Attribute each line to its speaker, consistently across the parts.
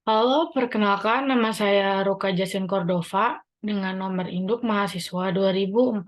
Speaker 1: Halo, perkenalkan nama saya Ruka Jasin Cordova dengan nomor induk mahasiswa 204055.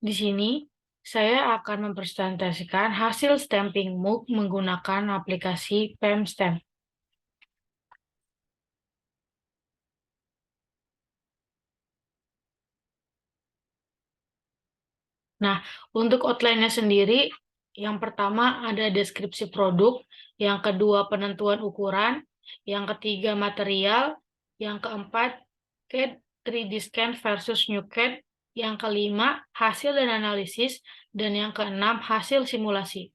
Speaker 1: Di sini, saya akan mempresentasikan hasil stamping MOOC menggunakan aplikasi PEMSTEM. Nah, untuk outline-nya sendiri, yang pertama ada deskripsi produk, yang kedua penentuan ukuran, yang ketiga material, yang keempat CAD 3D scan versus new CAD, yang kelima hasil dan analisis, dan yang keenam hasil simulasi.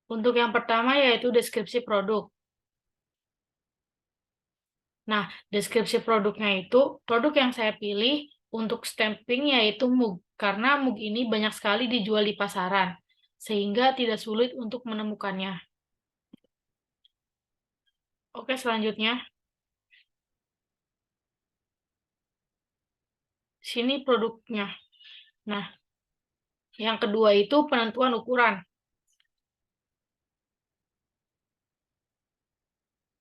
Speaker 1: Untuk yang pertama yaitu deskripsi produk. Nah, deskripsi produknya itu, produk yang saya pilih untuk stamping yaitu mug, karena mug ini banyak sekali dijual di pasaran, sehingga tidak sulit untuk menemukannya. Oke, selanjutnya, sini produknya. Nah, yang kedua itu penentuan ukuran.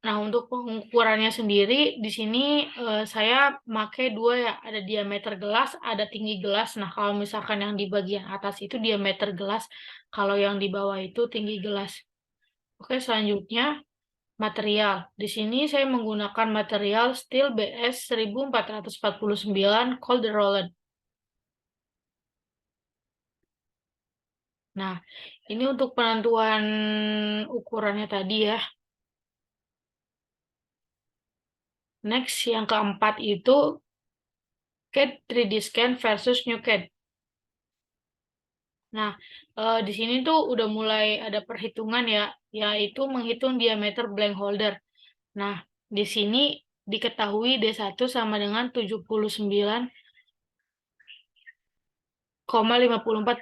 Speaker 1: Nah, untuk pengukurannya sendiri, di sini saya pakai dua ya, ada diameter gelas, ada tinggi gelas. Nah, kalau misalkan yang di bagian atas itu diameter gelas, kalau yang di bawah itu tinggi gelas. Oke, selanjutnya material. Di sini saya menggunakan material steel BS 1449 cold rolled. Nah, ini untuk penentuan ukurannya tadi ya. Next, yang keempat itu CAD 3D scan versus new CAD. Nah, di sini tuh udah mulai ada perhitungan ya, yaitu menghitung diameter blank holder. Nah, di sini diketahui D1 sama dengan 79,54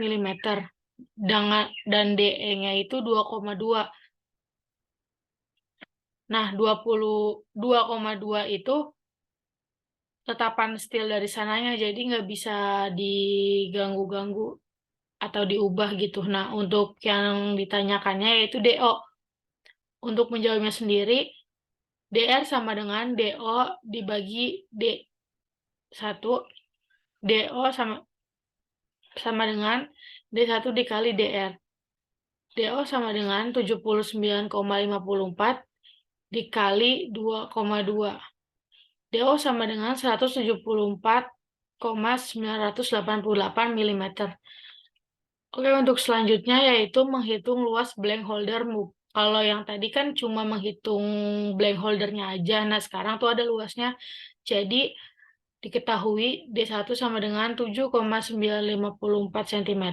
Speaker 1: mm. Dan DE-nya itu 2,2. Nah, 2,2 itu tetapan steel dari sananya, jadi nggak bisa diganggu-ganggu atau diubah gitu. Nah, untuk yang ditanyakannya yaitu DO. Untuk menjawabnya sendiri, DR sama dengan DO dibagi D1. DO sama dengan D1 dikali DR. DO sama dengan 79,54 dikali 2,2. DO sama dengan 174,988 mm. Oke, untuk selanjutnya yaitu menghitung luas blank holder move. Kalau yang tadi kan cuma menghitung blank holdernya aja. Nah, sekarang tuh ada luasnya. Jadi, diketahui D1 sama dengan 7,954 cm,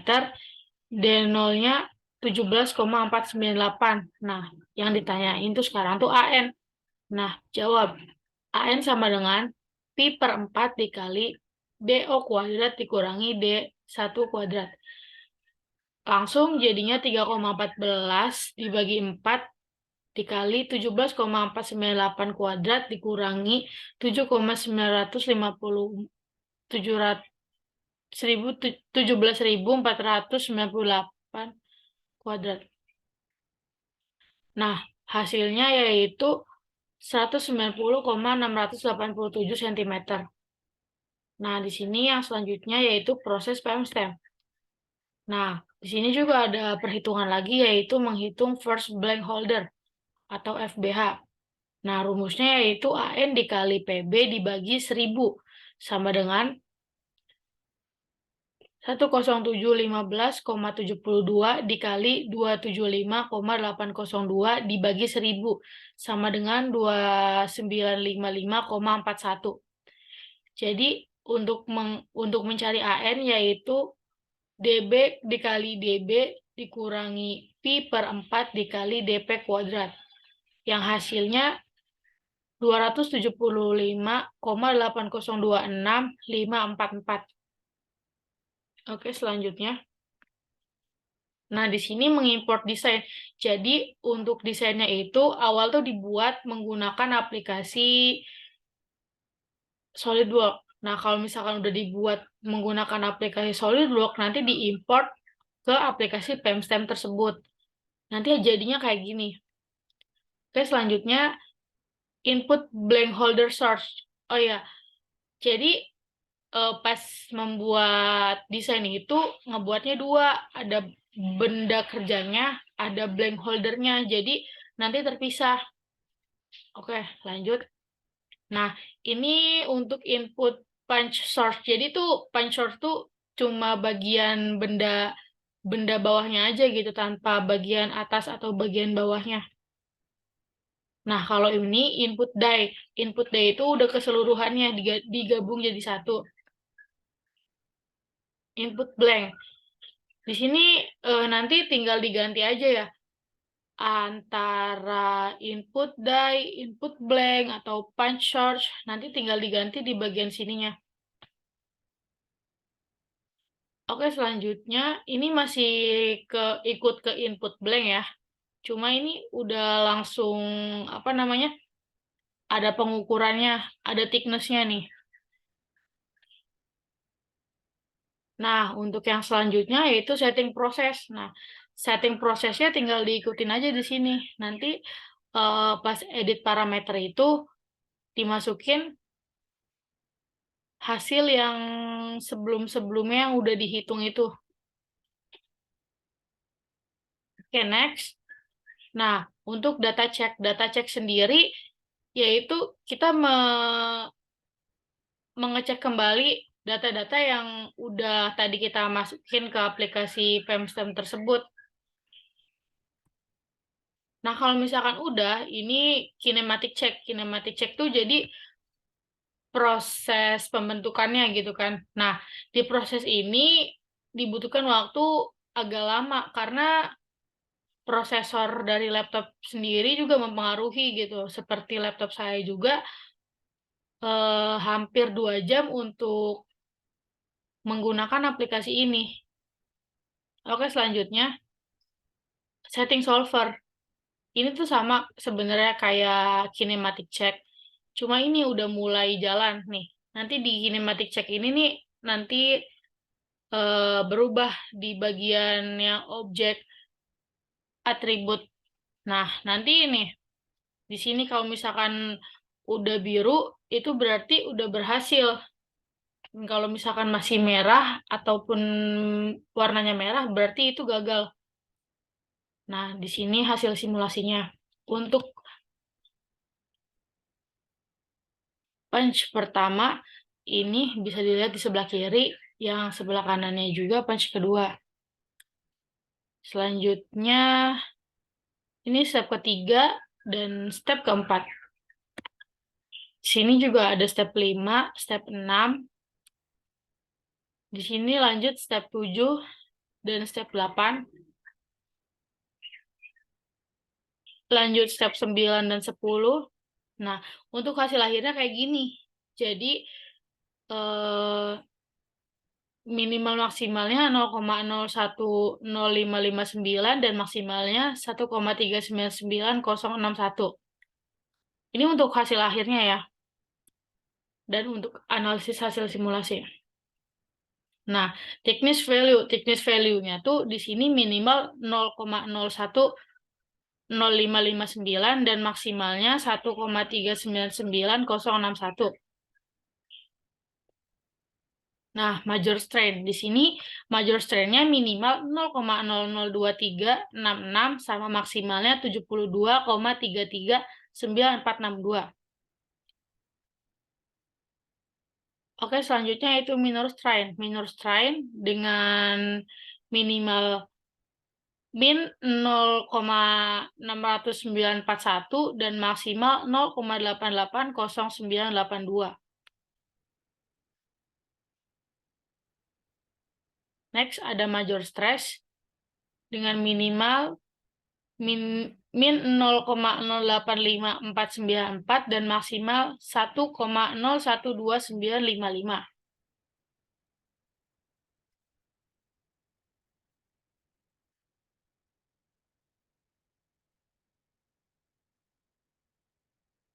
Speaker 1: D0-nya 17,498. Nah, yang ditanyain tuh sekarang tuh AN. Nah, jawab. AN sama dengan Pi per 4 dikali DO kuadrat dikurangi D1 kuadrat. Langsung jadinya 3,14 dibagi 4 dikali 17,498 kuadrat dikurangi 17.498 kuadrat. Nah, hasilnya yaitu 190,687 cm. Nah, di sini yang selanjutnya yaitu proses PMSTEM. Nah, di sini juga ada perhitungan lagi yaitu menghitung first blank holder atau FBH. Nah, rumusnya yaitu AN dikali PB dibagi 1000 sama dengan 10715,72 dikali 275,802 dibagi 1000 sama dengan 2955,41. Jadi, untuk mencari AN yaitu DB dikali DB dikurangi Pi per 4 dikali DP kuadrat. Yang hasilnya 275,8026544. Oke, selanjutnya. Nah, di sini mengimport desain. Jadi, untuk desainnya itu awal tuh dibuat menggunakan aplikasi SolidWorks. Nah, kalau misalkan udah dibuat menggunakan aplikasi SolidWorks, nanti diimport ke aplikasi PEMSTEM tersebut. Nanti jadinya kayak gini. Oke, selanjutnya input blank holder source. Oh ya, jadi pas membuat desain itu ngebuatnya dua, ada benda kerjanya, ada blank holdernya, jadi nanti terpisah. Oke, lanjut. Nah, ini untuk input punch source. Jadi tuh punch source tuh cuma bagian benda benda bawahnya aja gitu, tanpa bagian atas atau bagian bawahnya. Nah, kalau ini input die. Input die itu udah keseluruhannya digabung jadi satu. Input blank. Di sini nanti tinggal diganti aja ya, antara input die, input blank, atau punch source. Nanti tinggal diganti di bagian sininya. Oke, selanjutnya ini masih ikut ke input blank ya. Cuma ini udah langsung apa namanya? Ada pengukurannya, ada thickness-nya nih. Nah, untuk yang selanjutnya yaitu setting proses. Nah, setting prosesnya tinggal diikutin aja di sini. Nanti pas edit parameter itu dimasukin hasil yang sebelum-sebelumnya yang udah dihitung itu. Oke, next. Nah, untuk data check sendiri yaitu kita mengecek kembali data-data yang udah tadi kita masukin ke aplikasi PEMSTEM tersebut. Nah, kalau misalkan udah, ini kinematic check. Kinematic check tuh jadi proses pembentukannya gitu kan. Nah, di proses ini dibutuhkan waktu agak lama karena prosesor dari laptop sendiri juga mempengaruhi gitu. Seperti laptop saya juga hampir 2 jam untuk menggunakan aplikasi ini. Oke, selanjutnya setting solver. Ini tuh sama sebenarnya kayak kinematic check. Cuma ini udah mulai jalan nih. Nanti di kinematic check ini nih nanti berubah di bagian yang objek atribut. Nah, nanti ini di sini kalau misalkan udah biru itu berarti udah berhasil. Kalau misalkan masih merah ataupun warnanya merah berarti itu gagal. Nah, di sini hasil simulasinya. Untuk punch pertama ini bisa dilihat di sebelah kiri, yang sebelah kanannya juga punch kedua. Selanjutnya ini step ketiga dan step keempat. Di sini juga ada step 5, step 6. Di sini lanjut step 7 dan step 8. Lanjut step 9 dan 10. Nah, untuk hasil akhirnya kayak gini. Jadi, eh, minimal maksimalnya 0,010559 dan maksimalnya 1,3996061. Ini untuk hasil akhirnya ya. Dan untuk analisis hasil simulasi. Nah, thickness value-nya tuh di sini minimal 0,010559 dan maksimalnya 1,3996061. Nah, major strain. Di sini major strain-nya minimal 0,002366 sama maksimalnya 72,339462. Oke, selanjutnya itu minor strain. Minor strain dengan minimal min 0,60941 dan maksimal 0,880982. Next ada major stress dengan minimal min 0,085494 dan maksimal 1,012955.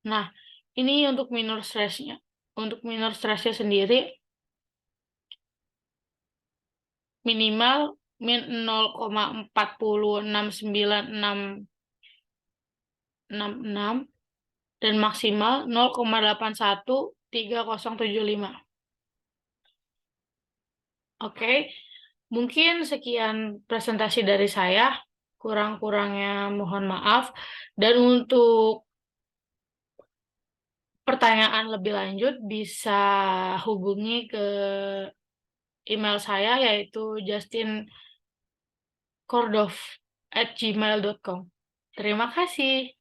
Speaker 1: Nah, ini untuk minor stress-nya. Untuk minor stress-nya sendiri minimal min 0,4069666 dan maksimal 0,813075. Oke, mungkin sekian presentasi dari saya. Kurang-kurangnya mohon maaf. Dan untuk pertanyaan lebih lanjut bisa hubungi ke email saya yaitu justinkordov@gmail.com. Terima kasih.